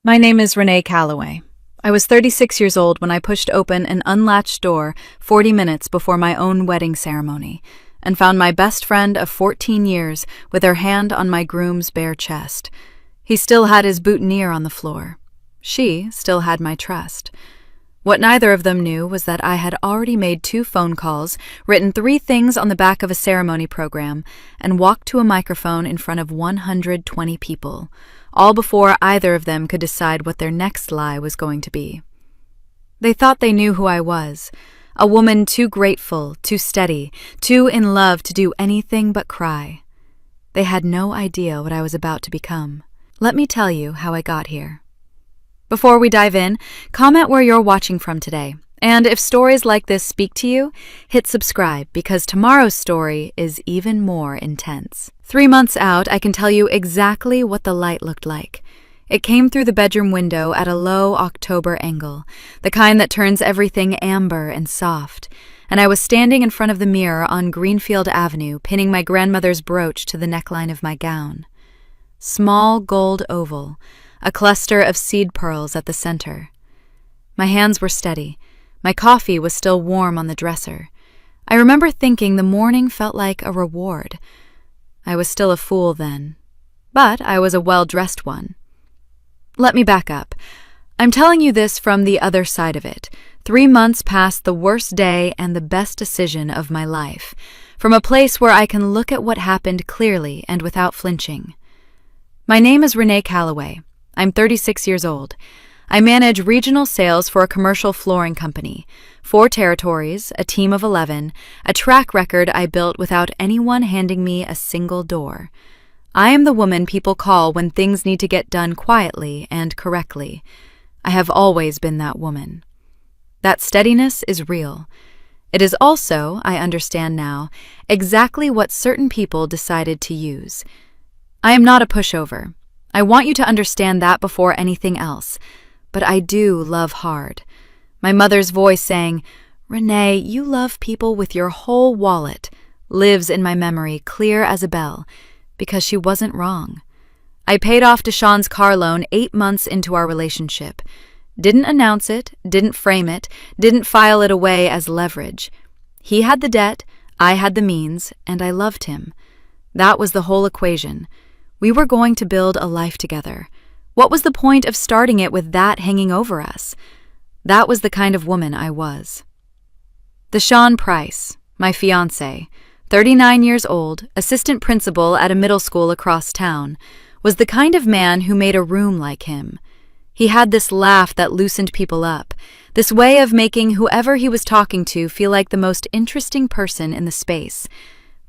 My name is Renee Calloway. I was 36 years old when I pushed open an unlatched door 40 minutes before my own wedding ceremony and found my best friend of 14 years with her hand on my groom's bare chest. He still had his boutonniere on the floor. She still had my trust. What neither of them knew was that I had already made 2 phone calls, written 3 things on the back of a ceremony program, and walked to a microphone in front of 120 people, all before either of them could decide what their next lie was going to be. They thought they knew who I was, a woman too grateful, too steady, too in love to do anything but cry. They had no idea what I was about to become. Let me tell you how I got here. Before we dive in, comment where you're watching from today. And if stories like this speak to you, hit subscribe because tomorrow's story is even more intense. 3 months out, I can tell you exactly what the light looked like. It came through the bedroom window at a low October angle, the kind that turns everything amber and soft, and I was standing in front of the mirror on Greenfield Avenue, pinning my grandmother's brooch to the neckline of my gown. Small gold oval, a cluster of seed pearls at the center. My hands were steady. My coffee was still warm on the dresser. I remember thinking the morning felt like a reward. I was still a fool then, but I was a well-dressed one. Let me back up. I'm telling you this from the other side of it, 3 months past the worst day and the best decision of my life, from a place where I can look at what happened clearly and without flinching. My name is Renee Calloway. I'm 36 years old. I manage regional sales for a commercial flooring company, 4 territories, a team of 11, a track record I built without anyone handing me a single door. I am the woman people call when things need to get done quietly and correctly. I have always been that woman. That steadiness is real. It is also, I understand now, exactly what certain people decided to use. I am not a pushover. I want you to understand that before anything else. But I do love hard. My mother's voice saying, "Renee, you love people with your whole wallet," lives in my memory clear as a bell, because she wasn't wrong. I paid off Deshaun's car loan 8 months into our relationship. Didn't announce it, didn't frame it, didn't file it away as leverage. He had the debt, I had the means, and I loved him. That was the whole equation. We were going to build a life together. What was the point of starting it with that hanging over us? That was the kind of woman I was. Deshaun Price, my fiancé, 39 years old, assistant principal at a middle school across town, was the kind of man who made a room like him. He had this laugh that loosened people up, this way of making whoever he was talking to feel like the most interesting person in the space.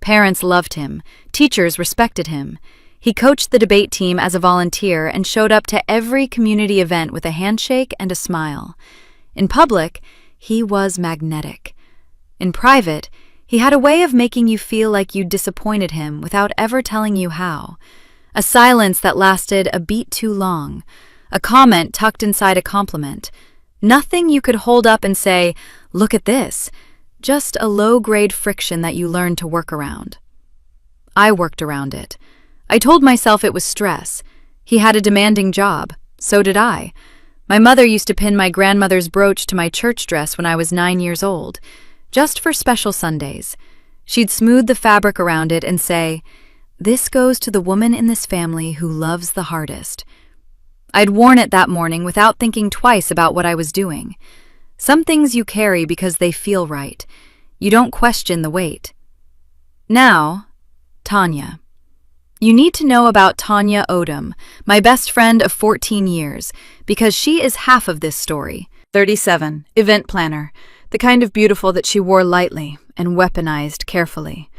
Parents loved him. Teachers respected him. He coached the debate team as a volunteer and showed up to every community event with a handshake and a smile. In public, he was magnetic. In private, he had a way of making you feel like you disappointed him without ever telling you how. A silence that lasted a beat too long. A comment tucked inside a compliment. Nothing you could hold up and say, "Look at this." Just a low-grade friction that you learned to work around. I worked around it. I told myself it was stress. He had a demanding job. So did I. My mother used to pin my grandmother's brooch to my church dress when I was 9 years old, just for special Sundays. She'd smooth the fabric around it and say, "This goes to the woman in this family who loves the hardest." I'd worn it that morning without thinking twice about what I was doing. Some things you carry because they feel right. You don't question the weight. Now, Tanya. You need to know about Tanya Odom, my best friend of 14 years, because she is half of this story. 37, event planner, the kind of beautiful that she wore lightly and weaponized carefully.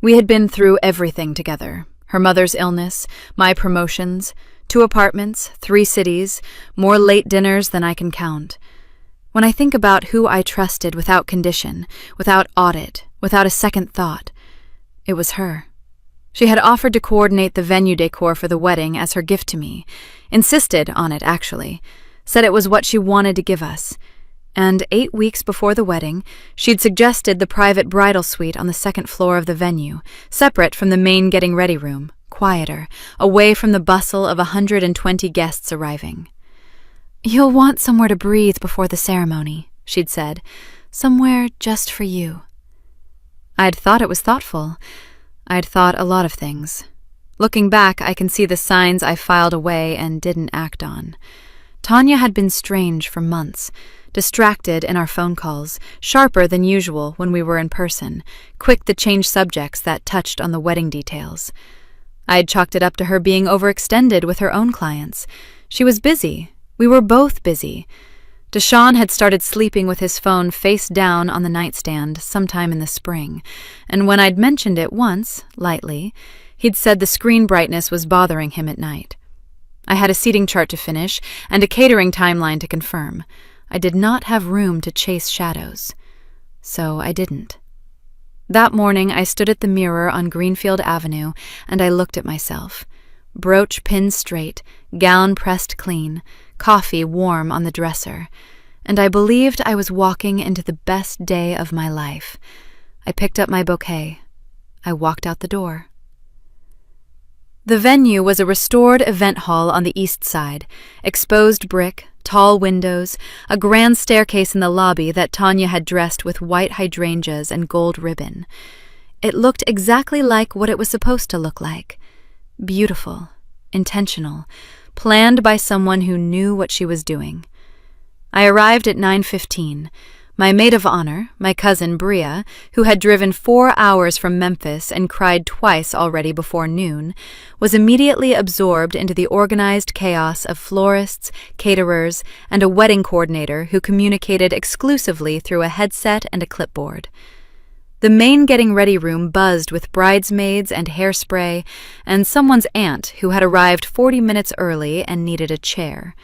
We had been through everything together. Her mother's illness, my promotions, 2 apartments, 3 cities, more late dinners than I can count. When I think about who I trusted without condition, without audit, without a second thought, it was her. She had offered to coordinate the venue decor for the wedding as her gift to me, insisted on it actually, said it was what she wanted to give us. And 8 weeks before the wedding, she'd suggested the private bridal suite on the 2nd floor of the venue, separate from the main getting-ready room, quieter, away from the bustle of 120 guests arriving. "You'll want somewhere to breathe before the ceremony," she'd said. "Somewhere just for you." I'd thought it was thoughtful. I'd thought a lot of things. Looking back, I can see the signs I filed away and didn't act on. Tanya had been strange for months, distracted in our phone calls, sharper than usual when we were in person, quick to change subjects that touched on the wedding details. I had chalked it up to her being overextended with her own clients. She was busy. We were both busy. Deshaun had started sleeping with his phone face down on the nightstand sometime in the spring, and when I'd mentioned it once, lightly, he'd said the screen brightness was bothering him at night. I had a seating chart to finish and a catering timeline to confirm. I did not have room to chase shadows. So I didn't. That morning, I stood at the mirror on Greenfield Avenue and I looked at myself. Brooch pinned straight, gown pressed clean, coffee warm on the dresser, and I believed I was walking into the best day of my life. I picked up my bouquet. I walked out the door. The venue was a restored event hall on the east side, exposed brick, tall windows, a grand staircase in the lobby that Tanya had dressed with white hydrangeas and gold ribbon. It looked exactly like what it was supposed to look like. Beautiful, intentional, planned by someone who knew what she was doing. I arrived at 9:15. My maid of honor, my cousin Bria, who had driven 4 hours from Memphis and cried twice already before noon, was immediately absorbed into the organized chaos of florists, caterers, and a wedding coordinator who communicated exclusively through a headset and a clipboard. The main getting ready room buzzed with bridesmaids and hairspray, and someone's aunt who had arrived 40 minutes early and needed a chair.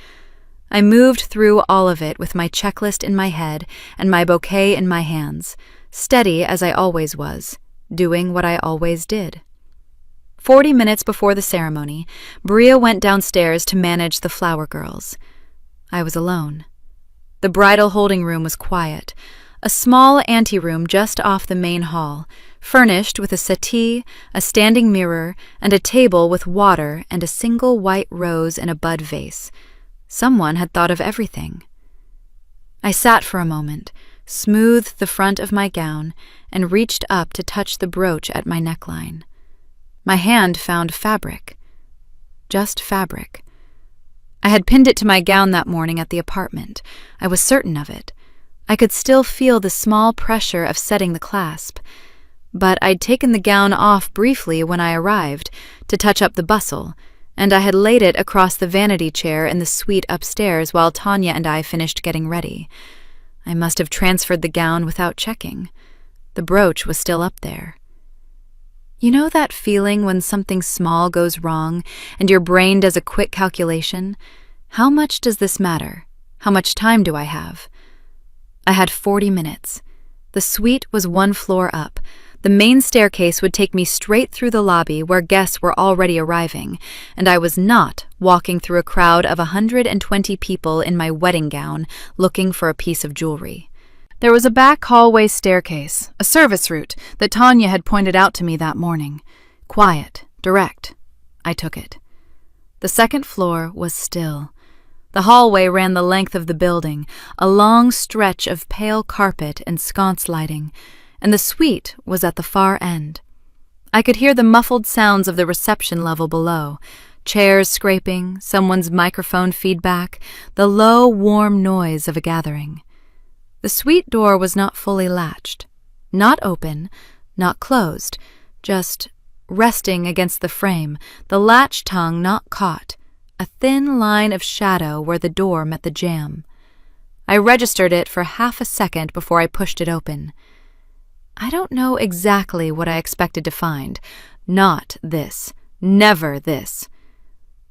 I moved through all of it with my checklist in my head and my bouquet in my hands, steady as I always was, doing what I always did. 40 minutes before the ceremony, Bria went downstairs to manage the flower girls. I was alone. The bridal holding room was quiet, a small anteroom just off the main hall, furnished with a settee, a standing mirror, and a table with water and a single white rose in a bud vase. Someone had thought of everything. I sat for a moment, smoothed the front of my gown, and reached up to touch the brooch at my neckline. My hand found fabric. Just fabric. I had pinned it to my gown that morning at the apartment. I was certain of it. I could still feel the small pressure of setting the clasp. But I'd taken the gown off briefly when I arrived, to touch up the bustle, and I had laid it across the vanity chair in the suite upstairs while Tanya and I finished getting ready. I must have transferred the gown without checking. The brooch was still up there. You know that feeling when something small goes wrong and your brain does a quick calculation? How much does this matter? How much time do I have? I had 40 minutes. The suite was 1 floor up. The main staircase would take me straight through the lobby where guests were already arriving, and I was not walking through a crowd of 120 people in my wedding gown looking for a piece of jewelry. There was a back hallway staircase, a service route that Tanya had pointed out to me that morning. Quiet, direct. I took it. The second floor was still. The hallway ran the length of the building, a long stretch of pale carpet and sconce lighting, and the suite was at the far end. I could hear the muffled sounds of the reception level below, chairs scraping, someone's microphone feedback, the low, warm noise of a gathering. The suite door was not fully latched, not open, not closed, just resting against the frame, the latch tongue not caught, a thin line of shadow where the door met the jamb. I registered it for half a second before I pushed it open. I don't know exactly what I expected to find. Not this. Never this.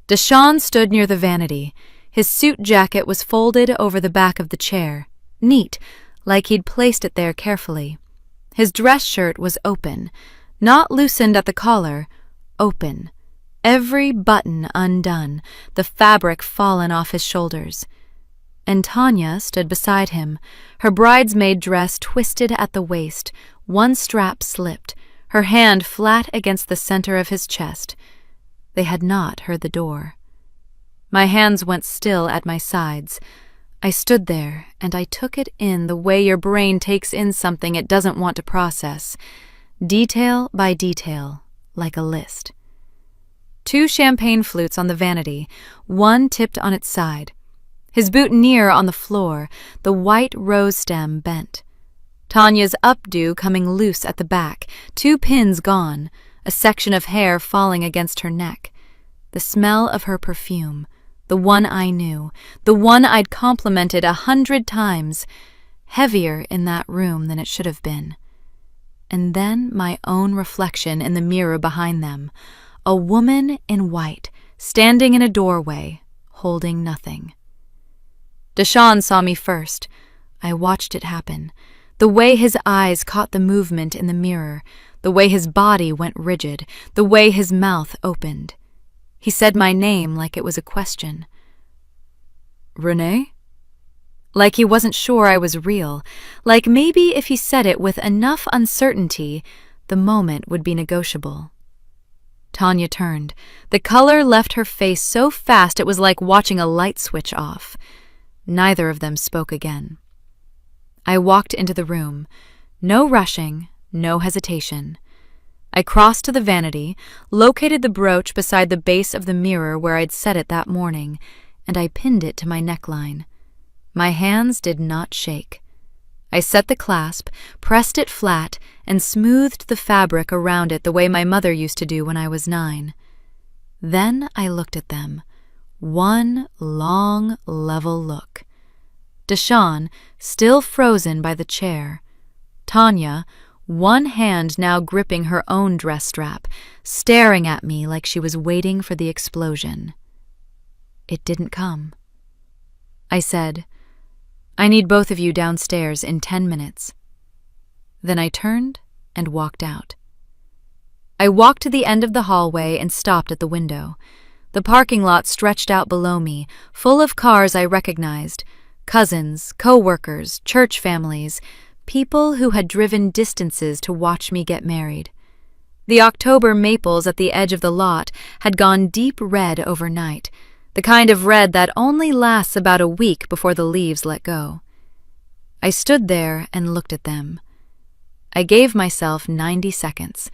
Deshaun stood near the vanity. His suit jacket was folded over the back of the chair, neat, like he'd placed it there carefully. His dress shirt was open, not loosened at the collar, open. Every button undone, the fabric fallen off his shoulders. And Tanya stood beside him, her bridesmaid dress twisted at the waist, one strap slipped, her hand flat against the center of his chest. They had not heard the door. My hands went still at my sides. I stood there, and I took it in the way your brain takes in something it doesn't want to process, detail by detail, like a list. 2 champagne flutes on the vanity, one tipped on its side. His boutonniere on the floor, the white rose stem bent. Tanya's updo coming loose at the back, 2 pins gone, a section of hair falling against her neck. The smell of her perfume, the one I knew, the one I'd complimented 100 times, heavier in that room than it should have been. And then my own reflection in the mirror behind them, a woman in white, standing in a doorway, holding nothing. Deshawn saw me first. I watched it happen. The way his eyes caught the movement in the mirror, the way his body went rigid, the way his mouth opened. He said my name like it was a question. Renee? Like he wasn't sure I was real, like maybe if he said it with enough uncertainty, the moment would be negotiable. Tanya turned. The color left her face so fast it was like watching a light switch off. Neither of them spoke again. I walked into the room. No rushing, no hesitation. I crossed to the vanity, located the brooch beside the base of the mirror where I'd set it that morning, and I pinned it to my neckline. My hands did not shake. I set the clasp, pressed it flat, and smoothed the fabric around it the way my mother used to do when I was 9. Then I looked at them. One long, level look. Deshawn, still frozen by the chair. Tanya, one hand now gripping her own dress strap, staring at me like she was waiting for the explosion. It didn't come. I said, "I need both of you downstairs in 10 minutes." Then I turned and walked out. I walked to the end of the hallway and stopped at the window. The parking lot stretched out below me, full of cars I recognized, cousins, co-workers, church families, people who had driven distances to watch me get married. The October maples at the edge of the lot had gone deep red overnight, the kind of red that only lasts about a week before the leaves let go. I stood there and looked at them. I gave myself 90 seconds.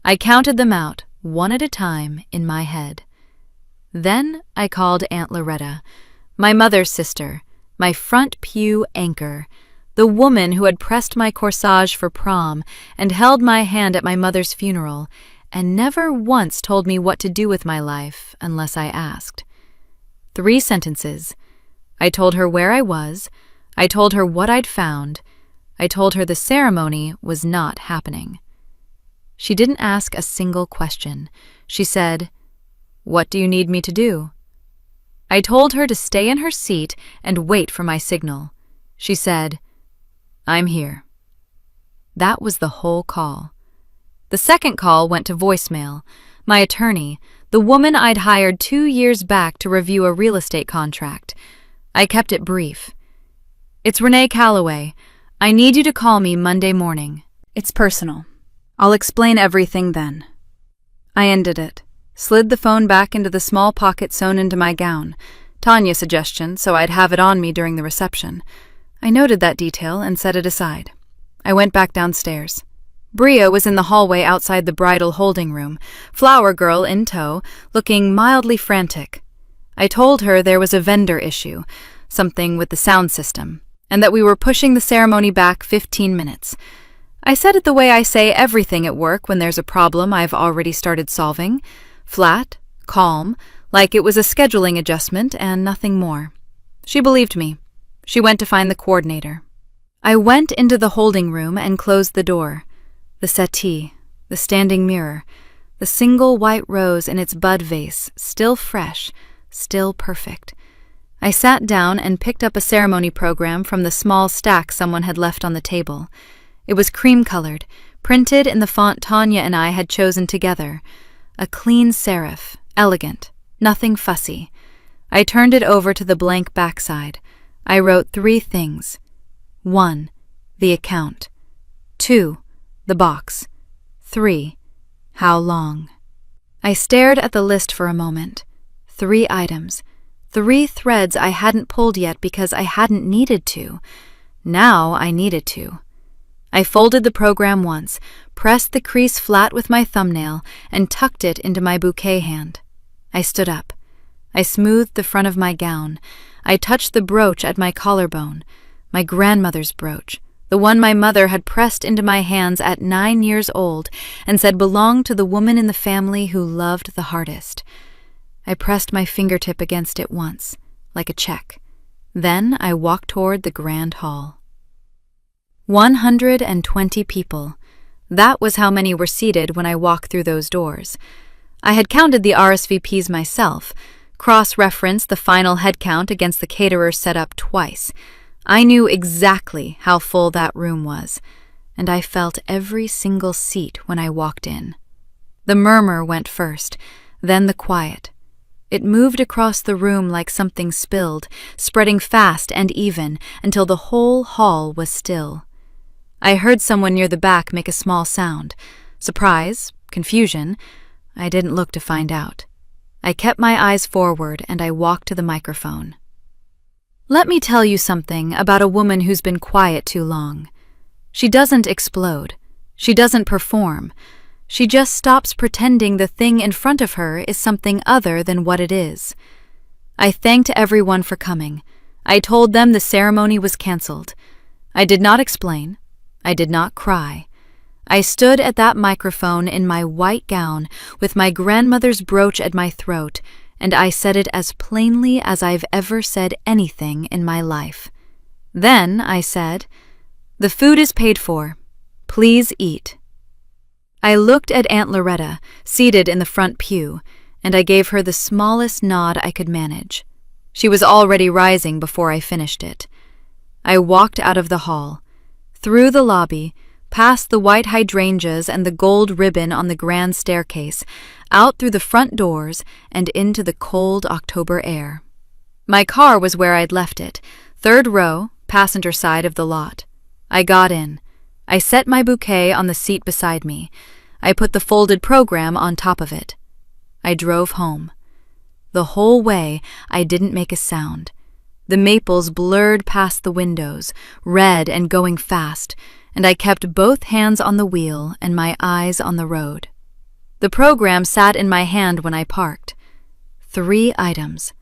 I counted them out, one at a time, in my head. Then I called Aunt Loretta, my mother's sister, my front pew anchor, the woman who had pressed my corsage for prom and held my hand at my mother's funeral, and never once told me what to do with my life unless I asked. 3 sentences. I told her where I was. I told her what I'd found. I told her the ceremony was not happening. She didn't ask a single question. She said, "What do you need me to do?" I told her to stay in her seat and wait for my signal. She said, "I'm here." That was the whole call. The second call went to voicemail. My attorney, the woman I'd hired 2 years back to review a real estate contract. I kept it brief. "It's Renee Calloway. I need you to call me Monday morning. It's personal. I'll explain everything then." I ended it, slid the phone back into the small pocket sewn into my gown. Tanya's suggestion, so I'd have it on me during the reception. I noted that detail and set it aside. I went back downstairs. Bria was in the hallway outside the bridal holding room, flower girl in tow, looking mildly frantic. I told her there was a vendor issue, something with the sound system, and that we were pushing the ceremony back 15 minutes. I said it the way I say everything at work when there's a problem I've already started solving. Flat, calm, like it was a scheduling adjustment and nothing more. She believed me. She went to find the coordinator. I went into the holding room and closed the door. The settee, the standing mirror, the single white rose in its bud vase, still fresh, still perfect. I sat down and picked up a ceremony program from the small stack someone had left on the table. It was cream-colored, printed in the font Tanya and I had chosen together. A clean serif, elegant, nothing fussy. I turned it over to the blank backside. I wrote 3 things. 1. The account. 2. The box. 3. How long. I stared at the list for a moment. 3 items. 3 threads I hadn't pulled yet because I hadn't needed to. Now I needed to. I folded the program once, pressed the crease flat with my thumbnail, and tucked it into my bouquet hand. I stood up. I smoothed the front of my gown. I touched the brooch at my collarbone, my grandmother's brooch, the one my mother had pressed into my hands at 9 years old and said belonged to the woman in the family who loved the hardest. I pressed my fingertip against it once, like a check. Then I walked toward the grand hall. 120 people. That was how many were seated when I walked through those doors. I had counted the RSVPs myself, cross-referenced the final head count against the caterer's setup twice. I knew exactly how full that room was, and I felt every single seat when I walked in. The murmur went first, then the quiet. It moved across the room like something spilled, spreading fast and even until the whole hall was still. I heard someone near the back make a small sound. Surprise, confusion. I didn't look to find out. I kept my eyes forward and I walked to the microphone. Let me tell you something about a woman who's been quiet too long. She doesn't explode. She doesn't perform. She just stops pretending the thing in front of her is something other than what it is. I thanked everyone for coming. I told them the ceremony was canceled. I did not explain. I did not cry. I stood at that microphone in my white gown with my grandmother's brooch at my throat, and I said it as plainly as I've ever said anything in my life. Then I said, "The food is paid for. Please eat." I looked at Aunt Loretta, seated in the front pew, and I gave her the smallest nod I could manage. She was already rising before I finished it. I walked out of the hall, through the lobby, past the white hydrangeas and the gold ribbon on the grand staircase, out through the front doors and into the cold October air. My car was where I'd left it, 3rd row, passenger side of the lot. I got in. I set my bouquet on the seat beside me. I put the folded program on top of it. I drove home. The whole way, I didn't make a sound. The maples blurred past the windows, red and going fast, and I kept both hands on the wheel and my eyes on the road. The program sat in my hand when I parked. 3 items.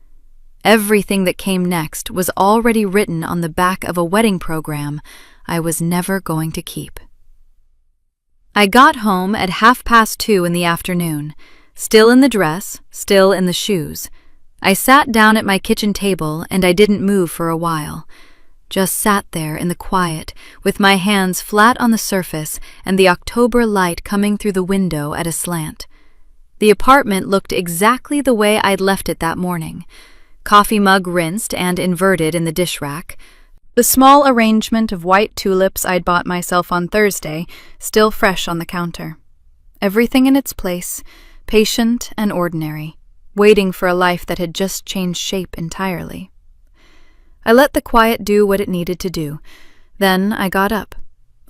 Everything that came next was already written on the back of a wedding program I was never going to keep. I got home at 2:30 in the afternoon, still in the dress, still in the shoes. I sat down at my kitchen table and I didn't move for a while. Just sat there in the quiet, with my hands flat on the surface and the October light coming through the window at a slant. The apartment looked exactly the way I'd left it that morning. Coffee mug rinsed and inverted in the dish rack. The small arrangement of white tulips I'd bought myself on Thursday, still fresh on the counter. Everything in its place, patient and ordinary, waiting for a life that had just changed shape entirely. I let the quiet do what it needed to do. Then I got up.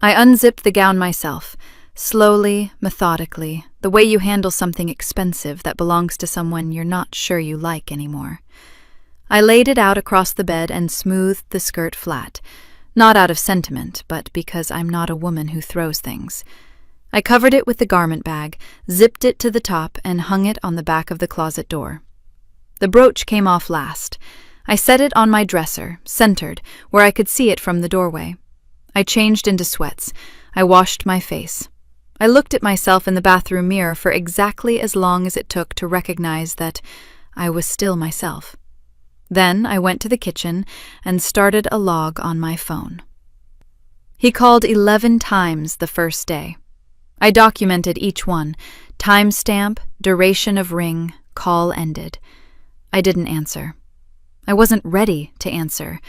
I unzipped the gown myself, slowly, methodically, the way you handle something expensive that belongs to someone you're not sure you like anymore. I laid it out across the bed and smoothed the skirt flat, not out of sentiment, but because I'm not a woman who throws things. I covered it with the garment bag, zipped it to the top, and hung it on the back of the closet door. The brooch came off last. I set it on my dresser, centered, where I could see it from the doorway. I changed into sweats. I washed my face. I looked at myself in the bathroom mirror for exactly as long as it took to recognize that I was still myself. Then I went to the kitchen and started a log on my phone. He called 11 times the first day. I documented each one, timestamp, duration of ring, call ended. I didn't answer. I wasn't ready to answer,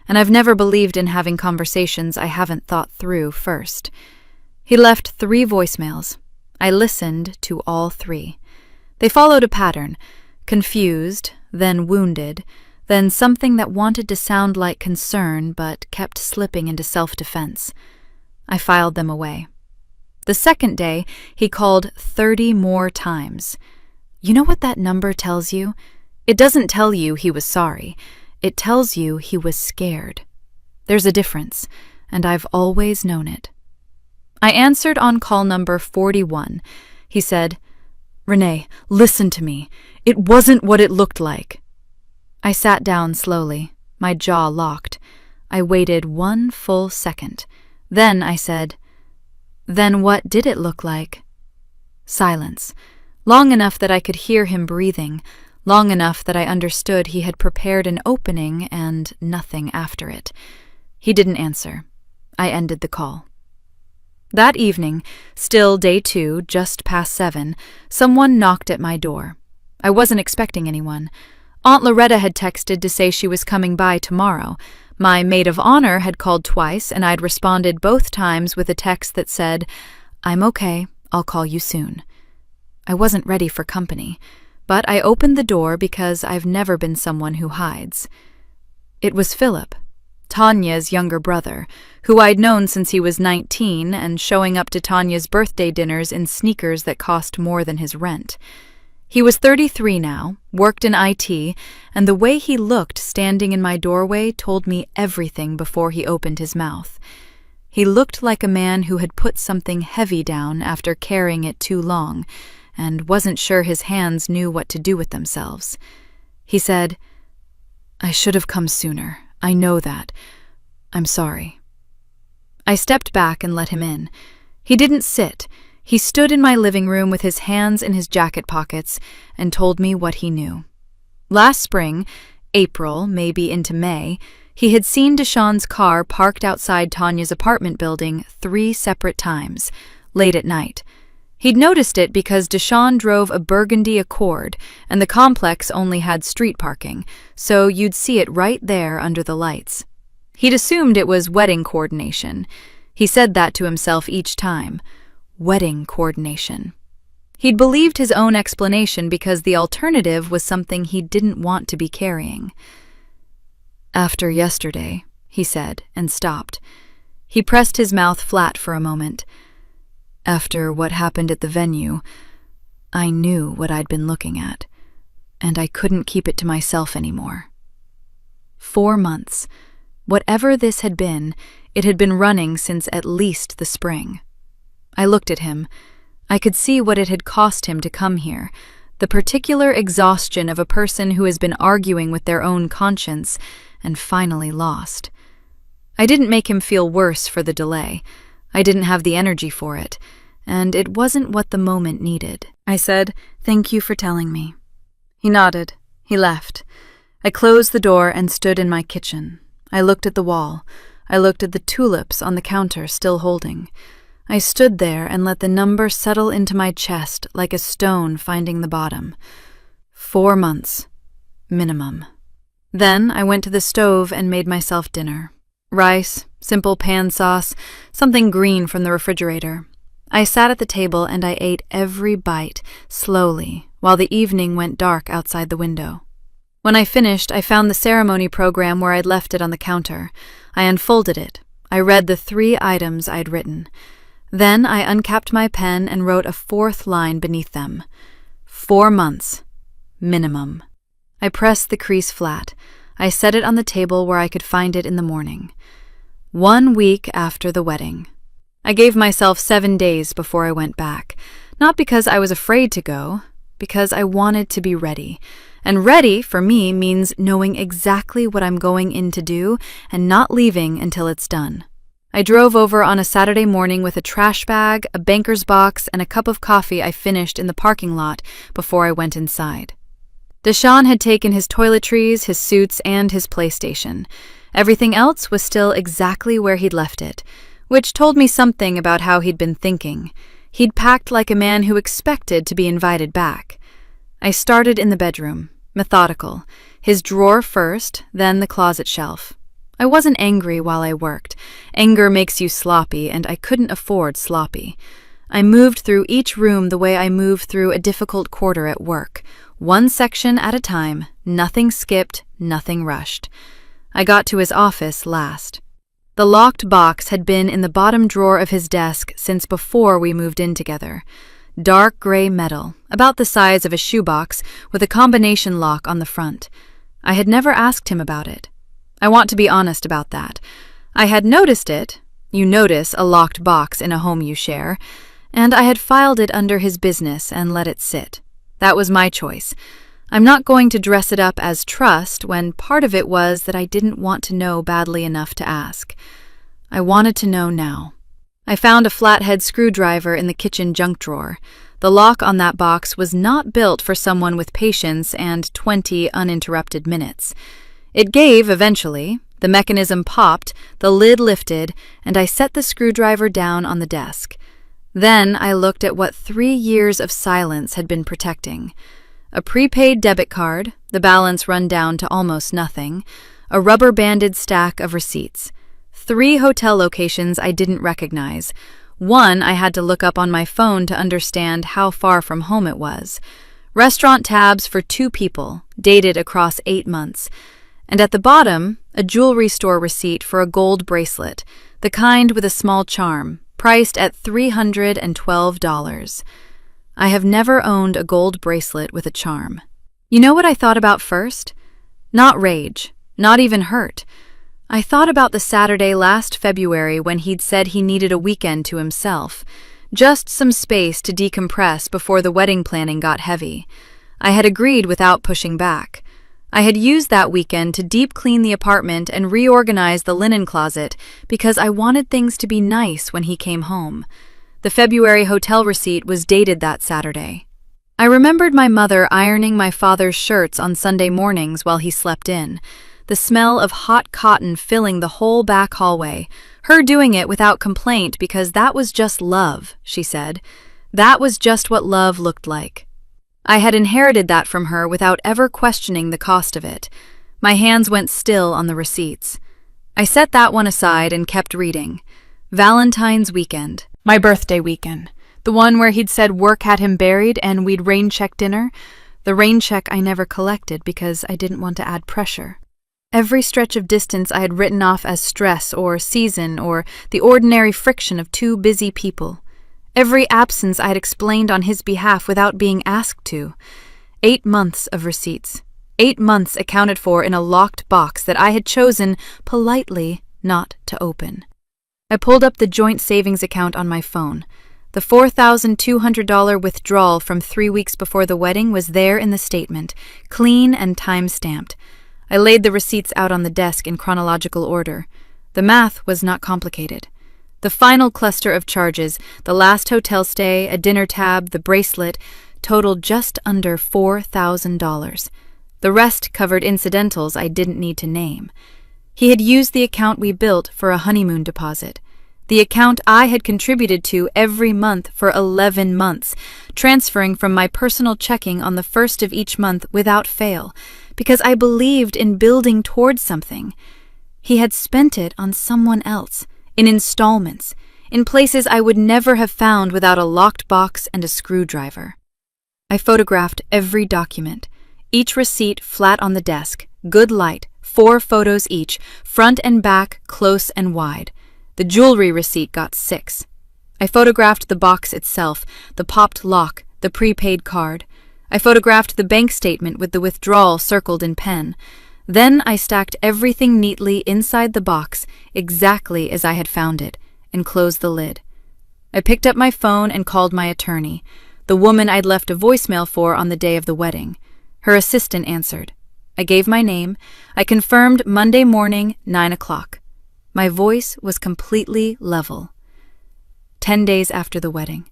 and I've never believed in having conversations I haven't thought through first. He left 3 voicemails. I listened to all 3. They followed a pattern, confused, then wounded, then something that wanted to sound like concern but kept slipping into self-defense. I filed them away. The second day, he called 30 more times. You know what that number tells you? It doesn't tell you he was sorry. It tells you he was scared. There's a difference, and I've always known it. I answered on call number 41. He said, "Renee, listen to me. It wasn't what it looked like." I sat down slowly, my jaw locked. I waited 1 full second. Then I said, "Then what did it look like?" Silence, long enough that I could hear him breathing, long enough that I understood he had prepared an opening and nothing after it. He didn't answer. I ended the call. That evening, still day 2, just past 7, someone knocked at my door. I wasn't expecting anyone. Aunt Loretta had texted to say she was coming by tomorrow. My maid of honor had called twice, and I'd responded both times with a text that said, "I'm okay, I'll call you soon." I wasn't ready for company, but I opened the door because I've never been someone who hides. It was Philip, Tanya's younger brother, who I'd known since he was 19 and showing up to Tanya's birthday dinners in sneakers that cost more than his rent. He was 33 now, worked in IT, and the way he looked standing in my doorway told me everything before he opened his mouth. He looked like a man who had put something heavy down after carrying it too long, and wasn't sure his hands knew what to do with themselves. He said, "I should have come sooner. I know that. I'm sorry." I stepped back and let him in. He didn't sit. He stood in my living room with his hands in his jacket pockets and told me what he knew. Last spring, April, maybe into May, he had seen Deshawn's car parked outside Tanya's apartment building 3 separate times, late at night. He'd noticed it because Deshawn drove a burgundy Accord, and the complex only had street parking, so you'd see it right there under the lights. He'd assumed it was wedding coordination. He said that to himself each time. Wedding coordination. He'd believed his own explanation because the alternative was something he didn't want to be carrying. "After yesterday," he said, and stopped. He pressed his mouth flat for a moment. "After what happened at the venue, I knew what I'd been looking at, and I couldn't keep it to myself anymore." 4 months. Whatever this had been, it had been running since at least the spring. I looked at him. I could see what it had cost him to come here, the particular exhaustion of a person who has been arguing with their own conscience and finally lost. I didn't make him feel worse for the delay. I didn't have the energy for it, and it wasn't what the moment needed. I said, "Thank you for telling me." He nodded. He left. I closed the door and stood in my kitchen. I looked at the wall. I looked at the tulips on the counter still holding. I stood there and let the number settle into my chest like a stone finding the bottom. 4 months. Minimum. Then I went to the stove and made myself dinner. Rice, simple pan sauce, something green from the refrigerator. I sat at the table and I ate every bite, slowly, while the evening went dark outside the window. When I finished, I found the ceremony program where I'd left it on the counter. I unfolded it. I read the 3 items I'd written. Then I uncapped my pen and wrote a 4th line beneath them. 4 months. Minimum. I pressed the crease flat. I set it on the table where I could find it in the morning. 1 week after the wedding. I gave myself 7 days before I went back. Not because I was afraid to go, because I wanted to be ready. And ready, for me, means knowing exactly what I'm going in to do and not leaving until it's done. I drove over on a Saturday morning with a trash bag, a banker's box, and a cup of coffee I finished in the parking lot before I went inside. Deshawn had taken his toiletries, his suits, and his PlayStation. Everything else was still exactly where he'd left it, which told me something about how he'd been thinking. He'd packed like a man who expected to be invited back. I started in the bedroom, methodical, his drawer first, then the closet shelf. I wasn't angry while I worked. Anger makes you sloppy, and I couldn't afford sloppy. I moved through each room the way I moved through a difficult quarter at work, 1 section at a time, nothing skipped, nothing rushed. I got to his office last. The locked box had been in the bottom drawer of his desk since before we moved in together. dark gray metal, about the size of a shoebox, with a combination lock on the front. I had never asked him about it. I want to be honest about that. I had noticed it. You notice a locked box in a home you share, and I had filed it under his business and let it sit. That was my choice. I'm not going to dress it up as trust when part of it was that I didn't want to know badly enough to ask. I wanted to know now. I found a flathead screwdriver in the kitchen junk drawer. The lock on that box was not built for someone with patience and 20 uninterrupted minutes. It gave eventually. The mechanism popped, the lid lifted, and I set the screwdriver down on the desk. Then I looked at what 3 years of silence had been protecting. A prepaid debit card, the balance run down to almost nothing, a rubber-banded stack of receipts. 3 hotel locations I didn't recognize. One I had to look up on my phone to understand how far from home it was. Restaurant tabs for 2 people, dated across 8 months. And at the bottom, a jewelry store receipt for a gold bracelet, the kind with a small charm, priced at $312. I have never owned a gold bracelet with a charm. You know what I thought about first? Not rage, not even hurt. I thought about the Saturday last February when he'd said he needed a weekend to himself, just some space to decompress before the wedding planning got heavy. I had agreed without pushing back. I had used that weekend to deep clean the apartment and reorganize the linen closet because I wanted things to be nice when he came home. The February hotel receipt was dated that Saturday. I remembered my mother ironing my father's shirts on Sunday mornings while he slept in, the smell of hot cotton filling the whole back hallway, her doing it without complaint because that was just love, she said. That was just what love looked like. I had inherited that from her without ever questioning the cost of it. My hands went still on the receipts. I set that one aside and kept reading. Valentine's weekend. My birthday weekend. The one where he'd said work had him buried and we'd rain check dinner. The rain check I never collected because I didn't want to add pressure. Every stretch of distance I had written off as stress or season or the ordinary friction of 2 busy people. Every absence I had explained on his behalf without being asked to. 8 months of receipts. 8 months accounted for in a locked box that I had chosen, politely, not to open. I pulled up the joint savings account on my phone. The $4,200 withdrawal from 3 weeks before the wedding was there in the statement, clean and time-stamped. I laid the receipts out on the desk in chronological order. The math was not complicated. The final cluster of charges, the last hotel stay, a dinner tab, the bracelet, totaled just under $4,000. The rest covered incidentals I didn't need to name. He had used the account we built for a honeymoon deposit, the account I had contributed to every month for 11 months, transferring from my personal checking on the first of each month without fail, because I believed in building towards something. He had spent it on someone else, in installments, in places I would never have found without a locked box and a screwdriver. I photographed every document, each receipt flat on the desk, good light, 4 photos each, front and back, close and wide. The jewelry receipt got 6. I photographed the box itself, the popped lock, the prepaid card. I photographed the bank statement with the withdrawal circled in pen. Then I stacked everything neatly inside the box, exactly as I had found it, and closed the lid. I picked up my phone and called my attorney, the woman I'd left a voicemail for on the day of the wedding. Her assistant answered. I gave my name. I confirmed Monday morning, 9 o'clock. My voice was completely level. 10 days after the wedding.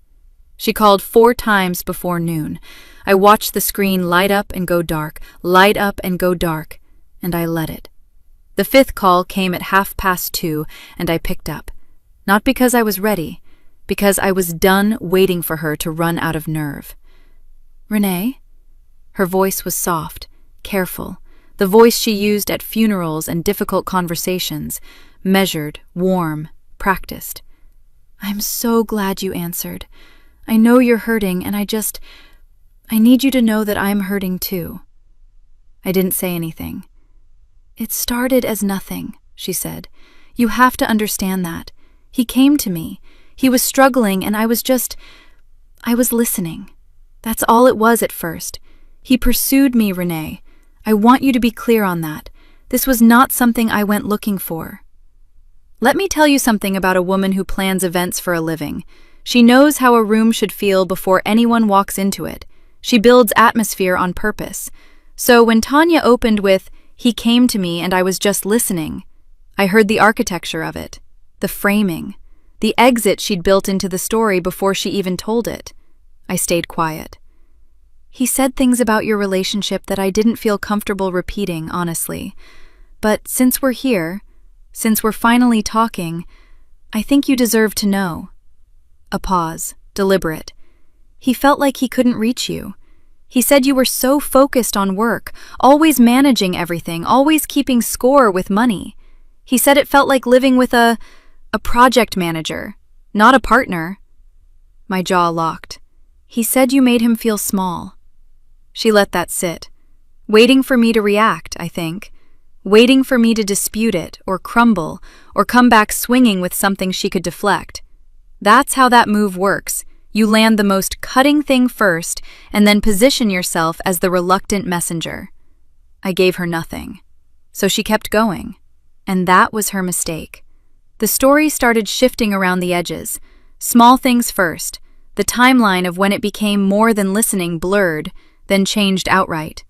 She called 4 times before noon. I watched the screen light up and go dark, light up and go dark, and I let it. The 5th call came at 2:30, and I picked up. Not because I was ready, because I was done waiting for her to run out of nerve. Renee? Her voice was soft, careful, the voice she used at funerals and difficult conversations, measured, warm, practiced. I'm so glad you answered. I know you're hurting, and I need you to know that I'm hurting too. I didn't say anything. It started as nothing, she said. You have to understand that. He came to me. He was struggling, and I was I was listening. That's all it was at first. He pursued me, Renee. I want you to be clear on that. This was not something I went looking for. Let me tell you something about a woman who plans events for a living. She knows how a room should feel before anyone walks into it. She builds atmosphere on purpose. So when Tanya opened with, "He came to me and I was just listening," I heard the architecture of it, the framing, the exit she'd built into the story before she even told it. I stayed quiet. "He said things about your relationship that I didn't feel comfortable repeating, honestly. But since we're here, since we're finally talking, I think you deserve to know." A pause, deliberate. "He felt like he couldn't reach you. He said you were so focused on work, always managing everything, always keeping score with money. He said it felt like living with a project manager, not a partner." My jaw locked. "He said you made him feel small." She let that sit, waiting for me to react, I think, waiting for me to dispute it or crumble or come back swinging with something she could deflect. That's how that move works. You land the most cutting thing first and then position yourself as the reluctant messenger. I gave her nothing, so she kept going, and that was her mistake. The story started shifting around the edges. Small things first. The timeline of when it became more than listening blurred, then changed outright.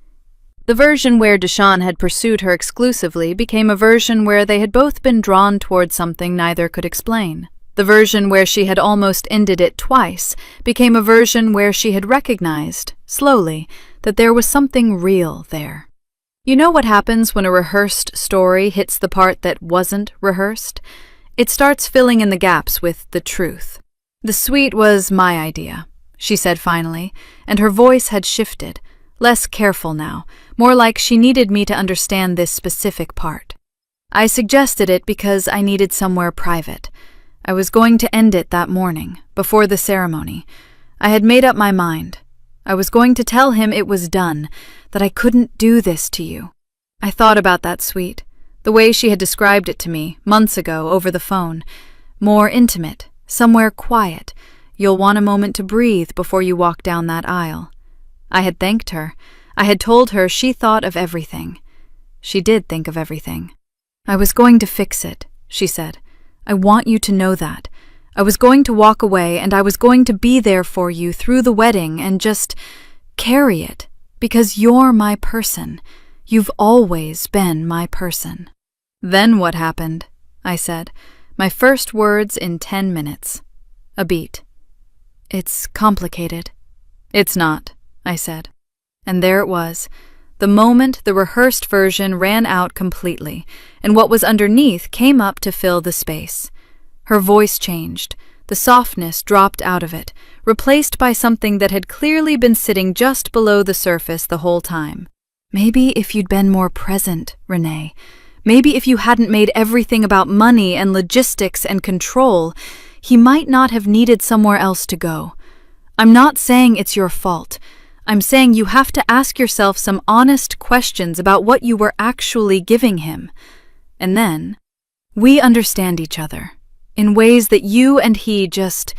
The version where Deshawn had pursued her exclusively became a version where they had both been drawn toward something neither could explain. The version where she had almost ended it twice became a version where she had recognized, slowly, that there was something real there. You know what happens when a rehearsed story hits the part that wasn't rehearsed? It starts filling in the gaps with the truth. "The suite was my idea," she said finally, and her voice had shifted, less careful now, more like she needed me to understand this specific part. "I suggested it because I needed somewhere private. I was going to end it that morning, before the ceremony. I had made up my mind. I was going to tell him it was done, that I couldn't do this to you." I thought about that suite, the way she had described it to me months ago over the phone. More intimate, somewhere quiet. You'll want a moment to breathe before you walk down that aisle. I had thanked her. I had told her she thought of everything. She did think of everything. "I was going to fix it," she said. "I want you to know that. I was going to walk away and I was going to be there for you through the wedding and just carry it, because you're my person. You've always been my person." "Then what happened?" I said, my first words in 10 minutes. A beat. "It's complicated." "It's not," I said. And there it was. The moment the rehearsed version ran out completely, and what was underneath came up to fill the space. Her voice changed. The softness dropped out of it, replaced by something that had clearly been sitting just below the surface the whole time. "Maybe if you'd been more present, Renee. Maybe if you hadn't made everything about money and logistics and control, he might not have needed somewhere else to go. I'm not saying it's your fault. I'm saying you have to ask yourself some honest questions about what you were actually giving him. And then, we understand each other in ways that you and he just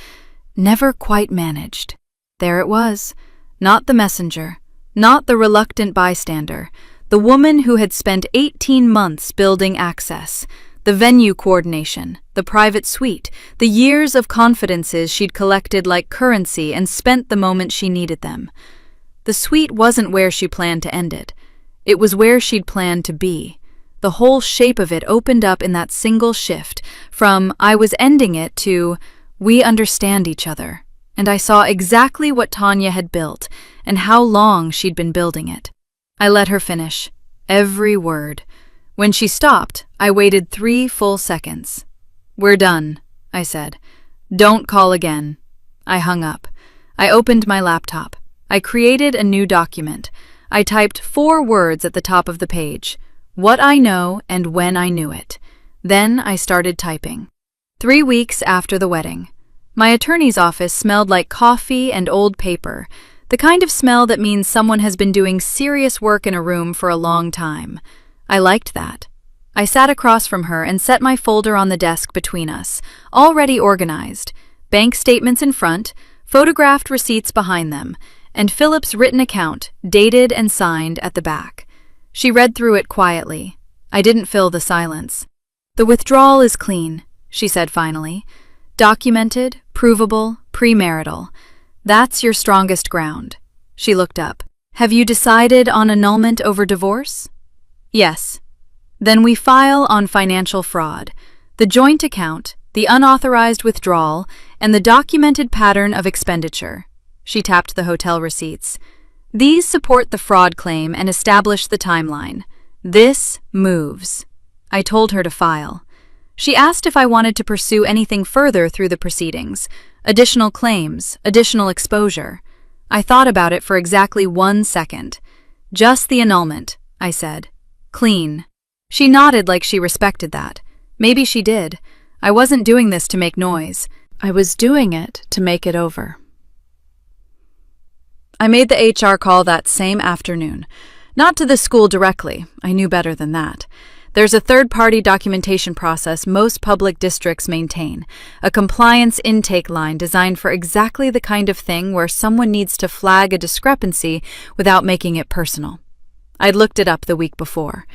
never quite managed." There it was. Not the messenger, not the reluctant bystander, the woman who had spent 18 months building access, the venue coordination, the private suite, the years of confidences she'd collected like currency and spent the moment she needed them. The suite wasn't where she planned to end it. It was where she'd planned to be. The whole shape of it opened up in that single shift, from "I was ending it" to "we understand each other." And I saw exactly what Tanya had built and how long she'd been building it. I let her finish. Every word. When she stopped, I waited 3 full seconds. "We're done," I said. "Don't call again." I hung up. I opened my laptop. I created a new document. I typed 4 words at the top of the page. What I know and when I knew it. Then I started typing. 3 weeks after the wedding. My attorney's office smelled like coffee and old paper, the kind of smell that means someone has been doing serious work in a room for a long time. I liked that. I sat across from her and set my folder on the desk between us, already organized. Bank statements in front, photographed receipts behind them, and Philip's written account, dated and signed, at the back. She read through it quietly. I didn't fill the silence. "The withdrawal is clean," she said finally. "Documented, provable, premarital. That's your strongest ground." She looked up. "Have you decided on annulment over divorce?" "Yes." "Then we file on financial fraud, the joint account, the unauthorized withdrawal, and the documented pattern of expenditure." She tapped the hotel receipts. "These support the fraud claim and establish the timeline. This moves." I told her to file. She asked if I wanted to pursue anything further through the proceedings, additional claims, additional exposure. I thought about it for exactly 1 second. "Just the annulment," I said. "Clean." She nodded like she respected that. Maybe she did. I wasn't doing this to make noise. I was doing it to make it over. I made the HR call that same afternoon. Not to the school directly. I knew better than that. There's a third-party documentation process most public districts maintain, a compliance intake line designed for exactly the kind of thing where someone needs to flag a discrepancy without making it personal. I'd looked it up the week before.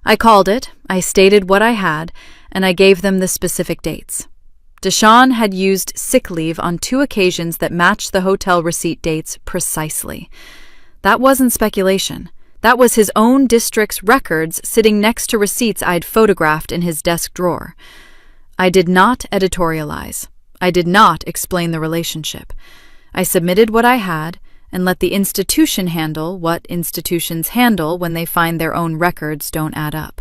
I called it, I stated what I had, and I gave them the specific dates. Deshaun had used sick leave on 2 occasions that matched the hotel receipt dates precisely. That wasn't speculation. That was his own district's records sitting next to receipts I'd photographed in his desk drawer. I did not editorialize. I did not explain the relationship. I submitted what I had and let the institution handle what institutions handle when they find their own records don't add up.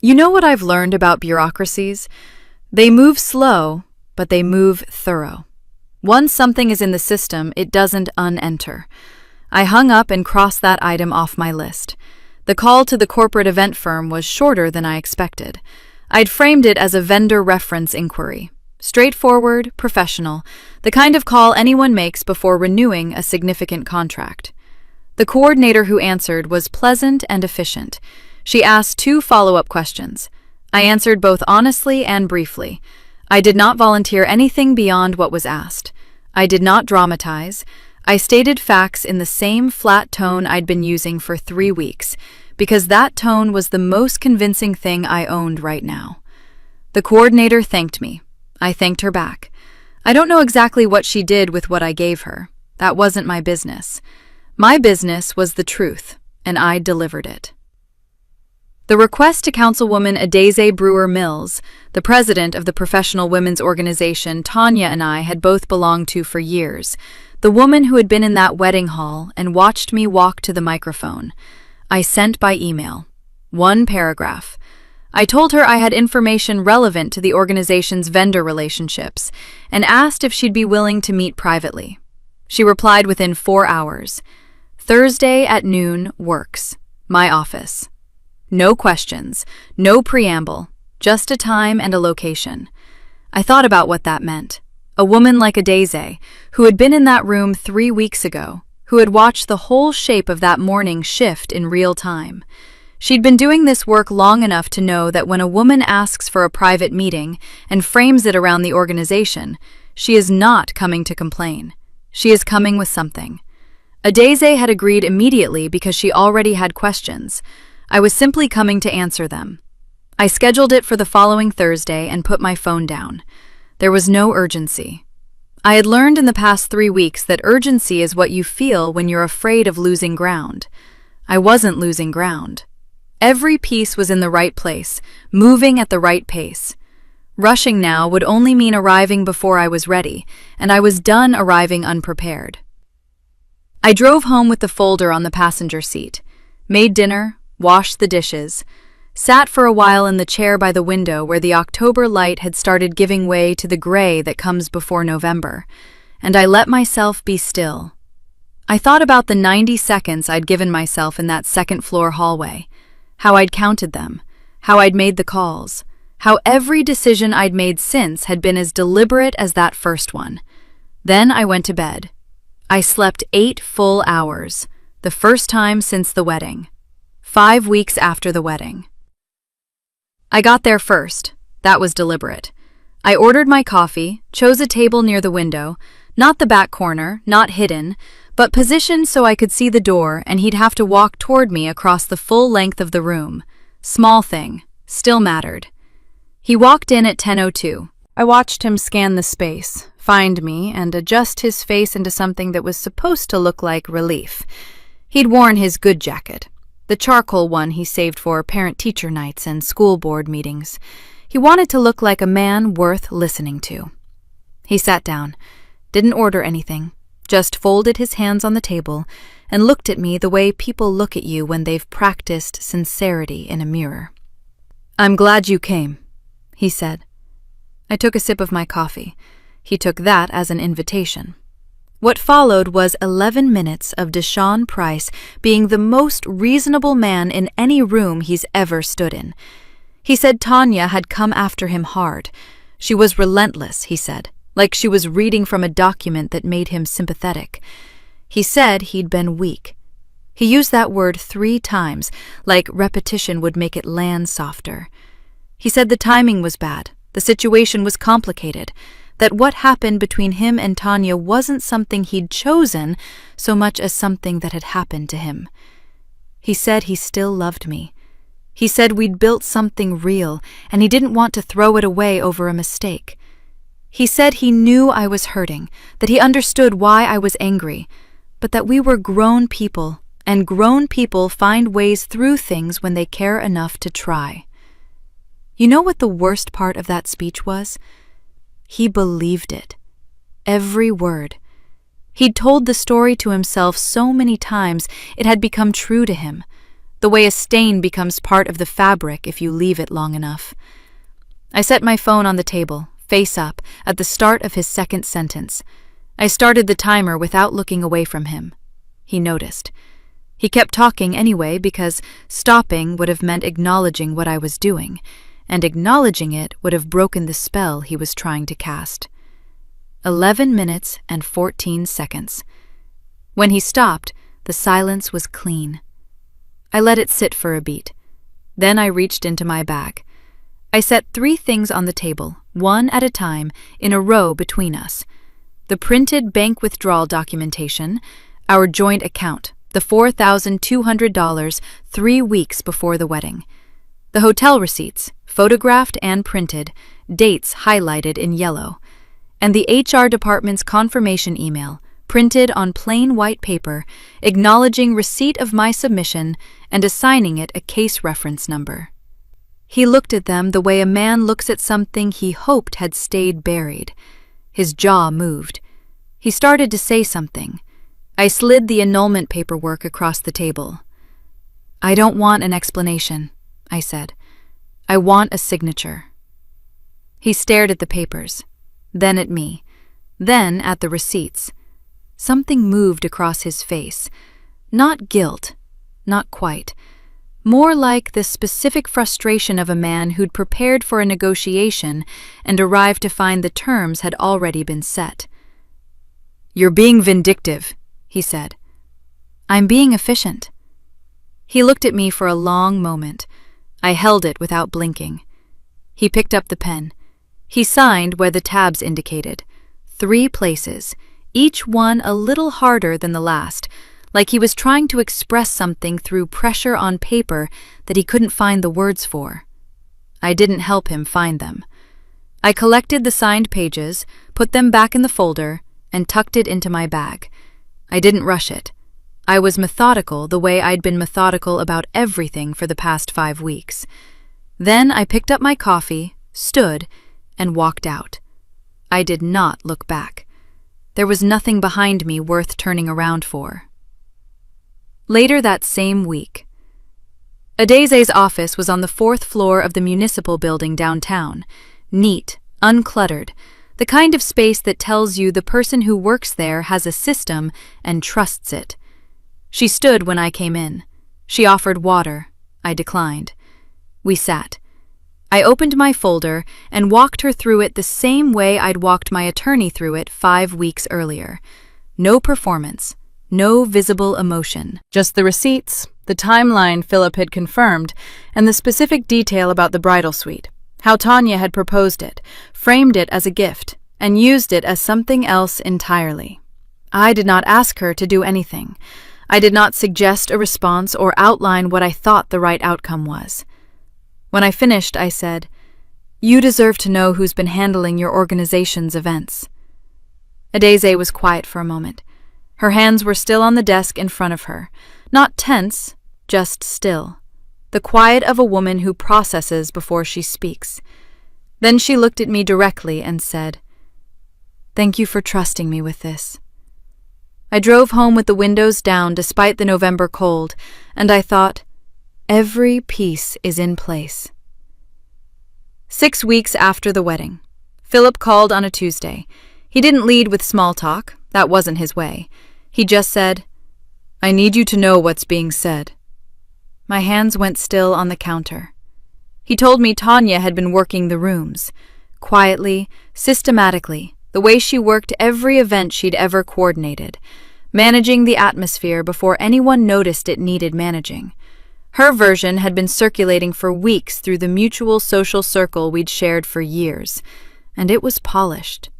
You know what I've learned about bureaucracies? They move slow, but they move thorough. Once something is in the system, it doesn't unenter. I hung up and crossed that item off my list. The call to the corporate event firm was shorter than I expected. I'd framed it as a vendor reference inquiry. Straightforward, professional, the kind of call anyone makes before renewing a significant contract. The coordinator who answered was pleasant and efficient. She asked 2 follow-up questions. I answered both honestly and briefly. I did not volunteer anything beyond what was asked. I did not dramatize. I stated facts in the same flat tone I'd been using for 3 weeks, because that tone was the most convincing thing I owned right now. The coordinator thanked me. I thanked her back. I don't know exactly what she did with what I gave her. That wasn't my business. My business was the truth, and I delivered it. The request to Councilwoman Adeze Brewer-Mills, the president of the professional women's organization Tanya and I had both belonged to for years, the woman who had been in that wedding hall and watched me walk to the microphone. I sent by email. 1 paragraph. I told her I had information relevant to the organization's vendor relationships and asked if she'd be willing to meet privately. She replied within 4 hours. "Thursday at noon works. My office." No questions, no preamble, just a time and a location. I thought about what that meant. A woman like Adeze, who had been in that room 3 weeks ago, who had watched the whole shape of that morning shift in real time. She'd been doing this work long enough to know that when a woman asks for a private meeting and frames it around the organization, she is not coming to complain. She is coming with something. Adeze had agreed immediately because she already had questions. I was simply coming to answer them. I scheduled it for the following Thursday and put my phone down. There was no urgency. I had learned in the past 3 weeks that urgency is what you feel when you're afraid of losing ground. I wasn't losing ground. Every piece was in the right place, moving at the right pace. Rushing now would only mean arriving before I was ready, and I was done arriving unprepared. I drove home with the folder on the passenger seat, made dinner, washed the dishes, sat for a while in the chair by the window where the October light had started giving way to the gray that comes before November, and I let myself be still. I thought about the 90 seconds I'd given myself in that second-floor hallway, how I'd counted them, how I'd made the calls, how every decision I'd made since had been as deliberate as that first one. Then I went to bed. I slept 8 full hours, the first time since the wedding. 5 weeks after the wedding. I got there first. That was deliberate. I ordered my coffee, chose a table near the window, not the back corner, not hidden, but positioned so I could see the door and he'd have to walk toward me across the full length of the room. Small thing, still mattered. He walked in at 10:02. I watched him scan the space, find me, and adjust his face into something that was supposed to look like relief. He'd worn his good jacket, the charcoal one he saved for parent-teacher nights and school board meetings. He wanted to look like a man worth listening to. He sat down, didn't order anything, just folded his hands on the table and looked at me the way people look at you when they've practiced sincerity in a mirror. "I'm glad you came," he said. I took a sip of my coffee. He took that as an invitation. What followed was 11 minutes of Deshaun Price being the most reasonable man in any room he's ever stood in. He said Tanya had come after him hard. She was relentless, he said, like she was reading from a document that made him sympathetic. He said he'd been weak. He used that word 3 times, like repetition would make it land softer. He said the timing was bad, the situation was complicated, that what happened between him and Tanya wasn't something he'd chosen so much as something that had happened to him. He said he still loved me. He said we'd built something real, and he didn't want to throw it away over a mistake. He said he knew I was hurting, that he understood why I was angry, but that we were grown people, and grown people find ways through things when they care enough to try. You know what the worst part of that speech was? He believed it. Every word. He'd told the story to himself so many times it had become true to him, the way a stain becomes part of the fabric if you leave it long enough. I set my phone on the table, face up, at the start of his second sentence. I started the timer without looking away from him. He noticed. He kept talking anyway because stopping would have meant acknowledging what I was doing, and acknowledging it would have broken the spell he was trying to cast. 11 minutes and 14 seconds. When he stopped, the silence was clean. I let it sit for a beat. Then I reached into my bag. I set 3 things on the table, one at a time, in a row between us. The printed bank withdrawal documentation, our joint account, the $4,200 3 weeks before the wedding. The hotel receipts, photographed and printed, dates highlighted in yellow, and the HR department's confirmation email, printed on plain white paper, acknowledging receipt of my submission and assigning it a case reference number. He looked at them the way a man looks at something he hoped had stayed buried. His jaw moved. He started to say something. I slid the annulment paperwork across the table. "I don't want an explanation," I said. "I want a signature." He stared at the papers, then at me, then at the receipts. Something moved across his face. Not guilt, not quite. More like the specific frustration of a man who'd prepared for a negotiation and arrived to find the terms had already been set. "You're being vindictive," he said. "I'm being efficient." He looked at me for a long moment. I held it without blinking. He picked up the pen. He signed where the tabs indicated. 3 places, each one a little harder than the last, like he was trying to express something through pressure on paper that he couldn't find the words for. I didn't help him find them. I collected the signed pages, put them back in the folder, and tucked it into my bag. I didn't rush it. I was methodical the way I'd been methodical about everything for the past 5 weeks. Then I picked up my coffee, stood, and walked out. I did not look back. There was nothing behind me worth turning around for. Later that same week, Adese's office was on the 4th floor of the municipal building downtown, neat, uncluttered, the kind of space that tells you the person who works there has a system and trusts it. She stood when I came in. She offered water. I declined. We sat. I opened my folder and walked her through it the same way I'd walked my attorney through it 5 weeks earlier. No performance. No visible emotion. Just the receipts, the timeline Philip had confirmed, and the specific detail about the bridal suite. How Tanya had proposed it, framed it as a gift, and used it as something else entirely. I did not ask her to do anything. I did not suggest a response or outline what I thought the right outcome was. When I finished, I said, "You deserve to know who's been handling your organization's events." Adeze was quiet for a moment. Her hands were still on the desk in front of her, not tense, just still. The quiet of a woman who processes before she speaks. Then she looked at me directly and said, "Thank you for trusting me with this." I drove home with the windows down despite the November cold, and I thought, every piece is in place. 6 weeks after the wedding, Philip called on a Tuesday. He didn't lead with small talk, that wasn't his way. He just said, "I need you to know what's being said." My hands went still on the counter. He told me Tanya had been working the rooms, quietly, systematically, the way she worked every event she'd ever coordinated, managing the atmosphere before anyone noticed it needed managing. Her version had been circulating for weeks through the mutual social circle we'd shared for years, and it was polished.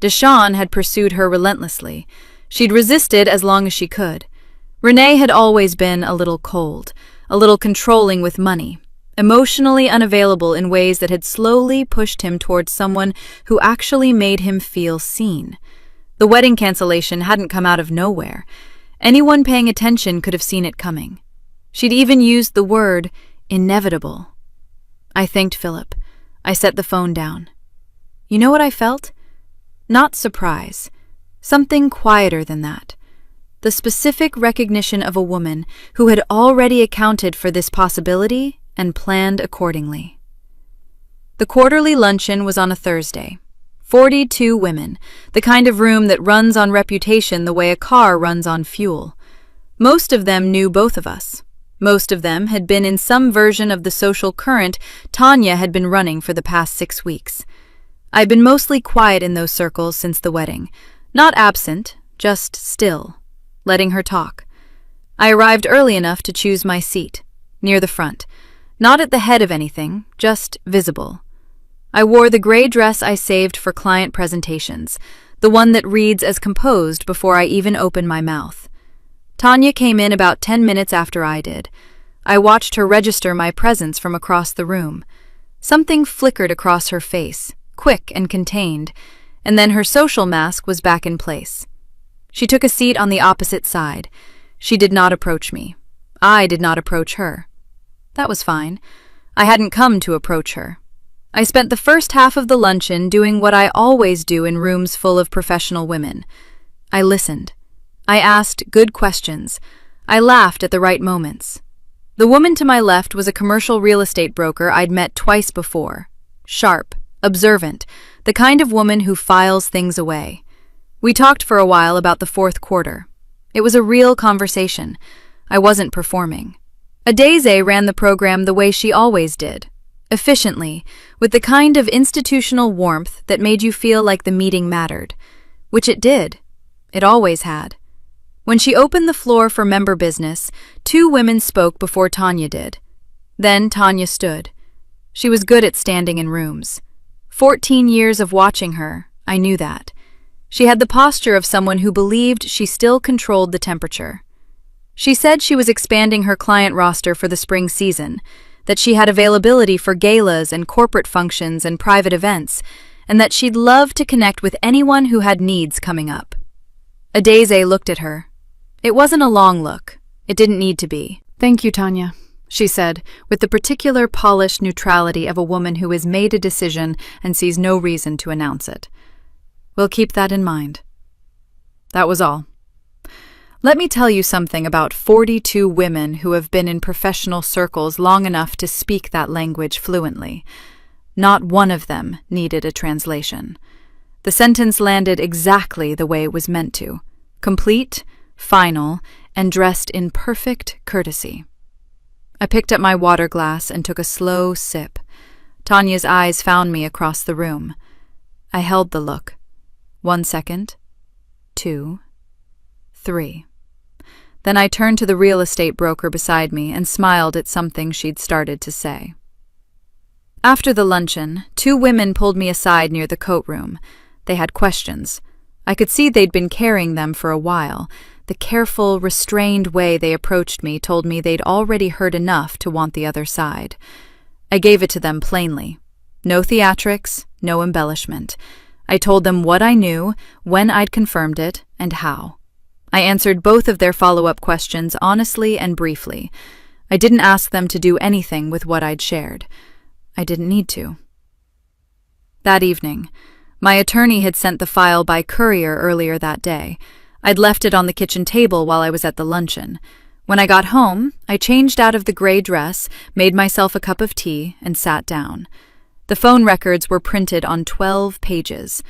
Deshawn had pursued her relentlessly. She'd resisted as long as she could. Renee had always been a little cold, a little controlling with money, emotionally unavailable in ways that had slowly pushed him towards someone who actually made him feel seen. The wedding cancellation hadn't come out of nowhere. Anyone paying attention could have seen it coming. She'd even used the word inevitable. I thanked Philip. I set the phone down. You know what I felt? Not surprise. Something quieter than that. The specific recognition of a woman who had already accounted for this possibility and planned accordingly. The quarterly luncheon was on a Thursday. 42 women, the kind of room that runs on reputation the way a car runs on fuel. Most of them knew both of us. Most of them had been in some version of the social current Tanya had been running for the past 6 weeks. I'd been mostly quiet in those circles since the wedding, not absent, just still, letting her talk. I arrived early enough to choose my seat, near the front, not at the head of anything, just visible. I wore the gray dress I saved for client presentations, the one that reads as composed before I even open my mouth. Tanya came in about 10 minutes after I did. I watched her register my presence from across the room. Something flickered across her face, quick and contained, and then her social mask was back in place. She took a seat on the opposite side. She did not approach me. I did not approach her. That was fine. I hadn't come to approach her. I spent the first half of the luncheon doing what I always do in rooms full of professional women. I listened. I asked good questions. I laughed at the right moments. The woman to my left was a commercial real estate broker I'd met twice before. Sharp, observant, the kind of woman who files things away. We talked for a while about the fourth quarter. It was a real conversation. I wasn't performing. Adeze ran the program the way she always did, efficiently, with the kind of institutional warmth that made you feel like the meeting mattered, which it did. It always had. When she opened the floor for member business, 2 women spoke before Tanya did. Then Tanya stood. She was good at standing in rooms. 14 years of watching her, I knew that. She had the posture of someone who believed she still controlled the temperature. She said she was expanding her client roster for the spring season, that she had availability for galas and corporate functions and private events, and that she'd love to connect with anyone who had needs coming up. Adeze looked at her. It wasn't a long look. It didn't need to be. "Thank you, Tanya," she said, with the particular polished neutrality of a woman who has made a decision and sees no reason to announce it. "We'll keep that in mind." That was all. Let me tell you something about 42 women who have been in professional circles long enough to speak that language fluently. Not one of them needed a translation. The sentence landed exactly the way it was meant to, complete, final, and dressed in perfect courtesy. I picked up my water glass and took a slow sip. Tanya's eyes found me across the room. I held the look. 1 second, 2, 3. Then I turned to the real estate broker beside me and smiled at something she'd started to say. After the luncheon, two women pulled me aside near the coat room. They had questions. I could see they'd been carrying them for a while. The careful, restrained way they approached me told me they'd already heard enough to want the other side. I gave it to them plainly. No theatrics, no embellishment. I told them what I knew, when I'd confirmed it, and how. I answered both of their follow-up questions honestly and briefly. I didn't ask them to do anything with what I'd shared. I didn't need to. That evening, my attorney had sent the file by courier earlier that day. I'd left it on the kitchen table while I was at the luncheon. When I got home, I changed out of the gray dress, made myself a cup of tea, and sat down. The phone records were printed on 12 pages.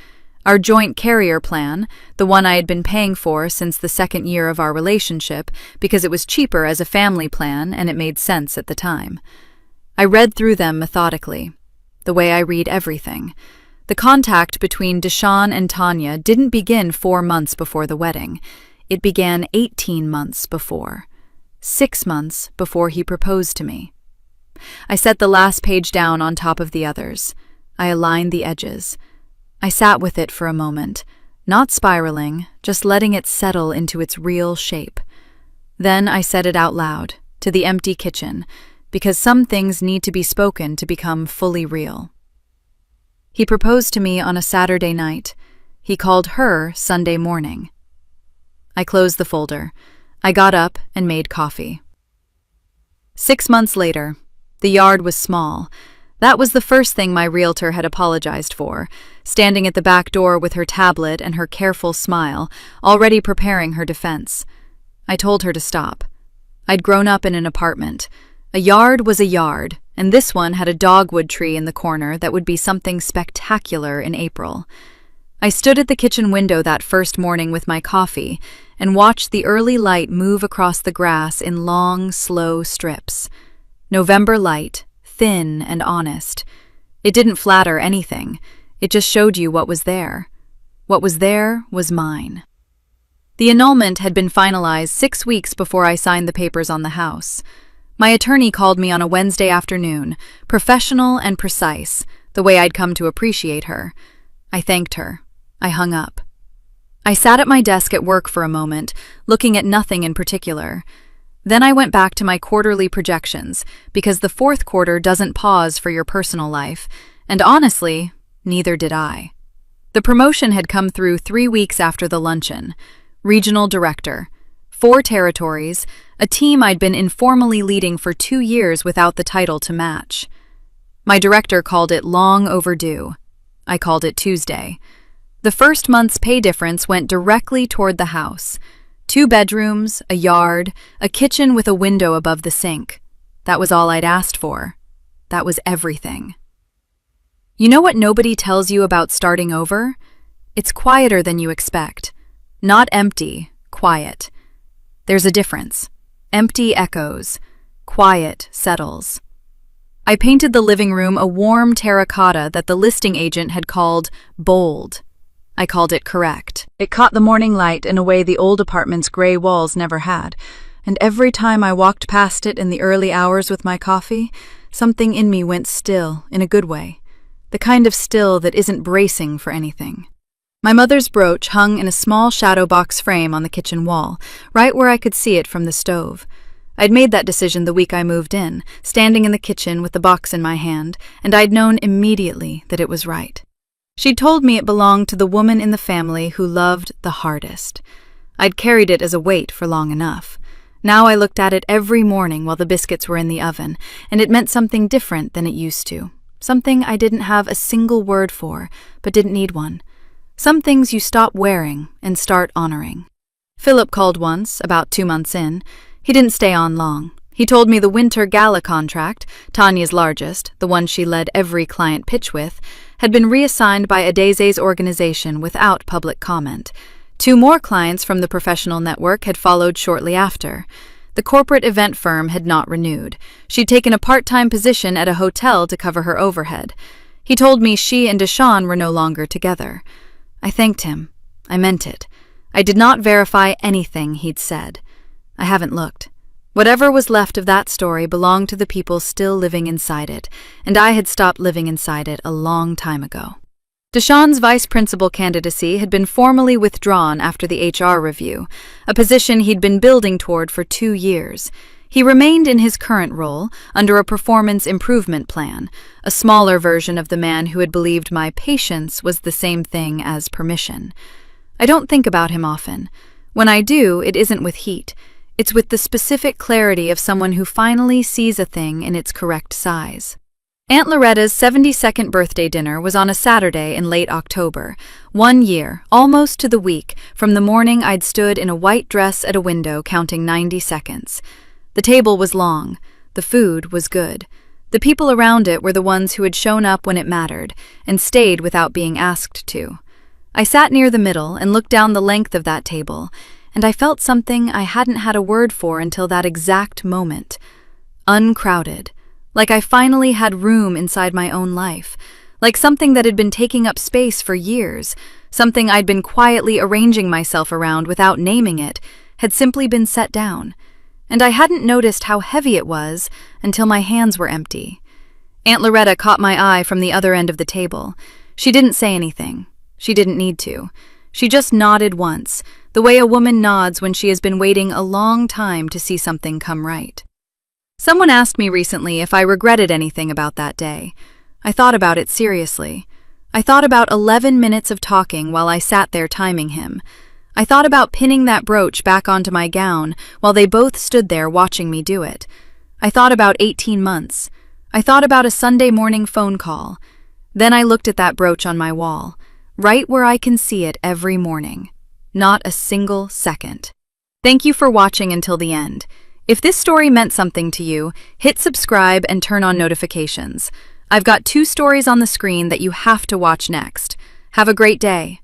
Our joint carrier plan, the one I had been paying for since the second year of our relationship, because it was cheaper as a family plan and it made sense at the time. I read through them methodically, the way I read everything. The contact between Deshawn and Tanya didn't begin 4 months before the wedding. It began 18 months before. 6 months before he proposed to me. I set the last page down on top of the others. I aligned the edges. I sat with it for a moment, not spiraling, just letting it settle into its real shape. Then I said it out loud, to the empty kitchen, because some things need to be spoken to become fully real. He proposed to me on a Saturday night. He called her Sunday morning. I closed the folder. I got up and made coffee. 6 months later, the yard was small. That was the first thing my realtor had apologized for, standing at the back door with her tablet and her careful smile, already preparing her defense. I told her to stop. I'd grown up in an apartment. A yard was a yard, and this one had a dogwood tree in the corner that would be something spectacular in April. I stood at the kitchen window that first morning with my coffee and watched the early light move across the grass in long, slow strips. November light, thin and honest. It didn't flatter anything. It just showed you what was there. What was there was mine. The annulment had been finalized 6 weeks before I signed the papers on the house. My attorney called me on a Wednesday afternoon, professional and precise, the way I'd come to appreciate her. I thanked her. I hung up. I sat at my desk at work for a moment, looking at nothing in particular. Then I went back to my quarterly projections, because the fourth quarter doesn't pause for your personal life, and honestly, neither did I. The promotion had come through 3 weeks after the luncheon. Regional director. 4 territories, a team I'd been informally leading for 2 years without the title to match. My director called it long overdue. I called it Tuesday. The first month's pay difference went directly toward the house. 2 bedrooms, a yard, a kitchen with a window above the sink. That was all I'd asked for. That was everything. You know what nobody tells you about starting over? It's quieter than you expect. Not empty, quiet. There's a difference. Empty echoes. Quiet settles. I painted the living room a warm terracotta that the listing agent had called bold. I called it correct. It caught the morning light in a way the old apartment's gray walls never had, and every time I walked past it in the early hours with my coffee, something in me went still, in a good way. The kind of still that isn't bracing for anything. My mother's brooch hung in a small shadow box frame on the kitchen wall, right where I could see it from the stove. I'd made that decision the week I moved in, standing in the kitchen with the box in my hand, and I'd known immediately that it was right. She'd told me it belonged to the woman in the family who loved the hardest. I'd carried it as a weight for long enough. Now I looked at it every morning while the biscuits were in the oven, and it meant something different than it used to. Something I didn't have a single word for, but didn't need one. Some things you stop wearing and start honoring. Philip called once, about 2 months in. He didn't stay on long. He told me the winter gala contract, Tanya's largest, the one she led every client pitch with, had been reassigned by Adese's organization without public comment. 2 more clients from the professional network had followed shortly after. The corporate event firm had not renewed. She'd taken a part-time position at a hotel to cover her overhead. He told me she and Deshawn were no longer together. I thanked him. I meant it. I did not verify anything he'd said. I haven't looked. Whatever was left of that story belonged to the people still living inside it, and I had stopped living inside it a long time ago. Deshawn's vice principal candidacy had been formally withdrawn after the HR review, a position he'd been building toward for 2 years. He remained in his current role under a performance improvement plan, a smaller version of the man who had believed my patience was the same thing as permission. I don't think about him often. When I do, it isn't with heat. It's with the specific clarity of someone who finally sees a thing in its correct size. Aunt Loretta's 72nd birthday dinner was on a Saturday in late October, 1 year, almost to the week, from the morning I'd stood in a white dress at a window counting 90 seconds. The table was long. The food was good. The people around it were the ones who had shown up when it mattered and stayed without being asked to. I sat near the middle and looked down the length of that table, and I felt something I hadn't had a word for until that exact moment. Uncrowded. Like I finally had room inside my own life. Like something that had been taking up space for years, something I'd been quietly arranging myself around without naming it, had simply been set down. And I hadn't noticed how heavy it was until my hands were empty. Aunt Loretta caught my eye from the other end of the table. She didn't say anything. She didn't need to. She just nodded once, the way a woman nods when she has been waiting a long time to see something come right. Someone asked me recently if I regretted anything about that day. I thought about it seriously. I thought about 11 minutes of talking while I sat there timing him. I thought about pinning that brooch back onto my gown while they both stood there watching me do it. I thought about 18 months. I thought about a Sunday morning phone call. Then I looked at that brooch on my wall, right where I can see it every morning. Not a single second. Thank you for watching until the end. If this story meant something to you, hit subscribe and turn on notifications. I've got 2 stories on the screen that you have to watch next. Have a great day.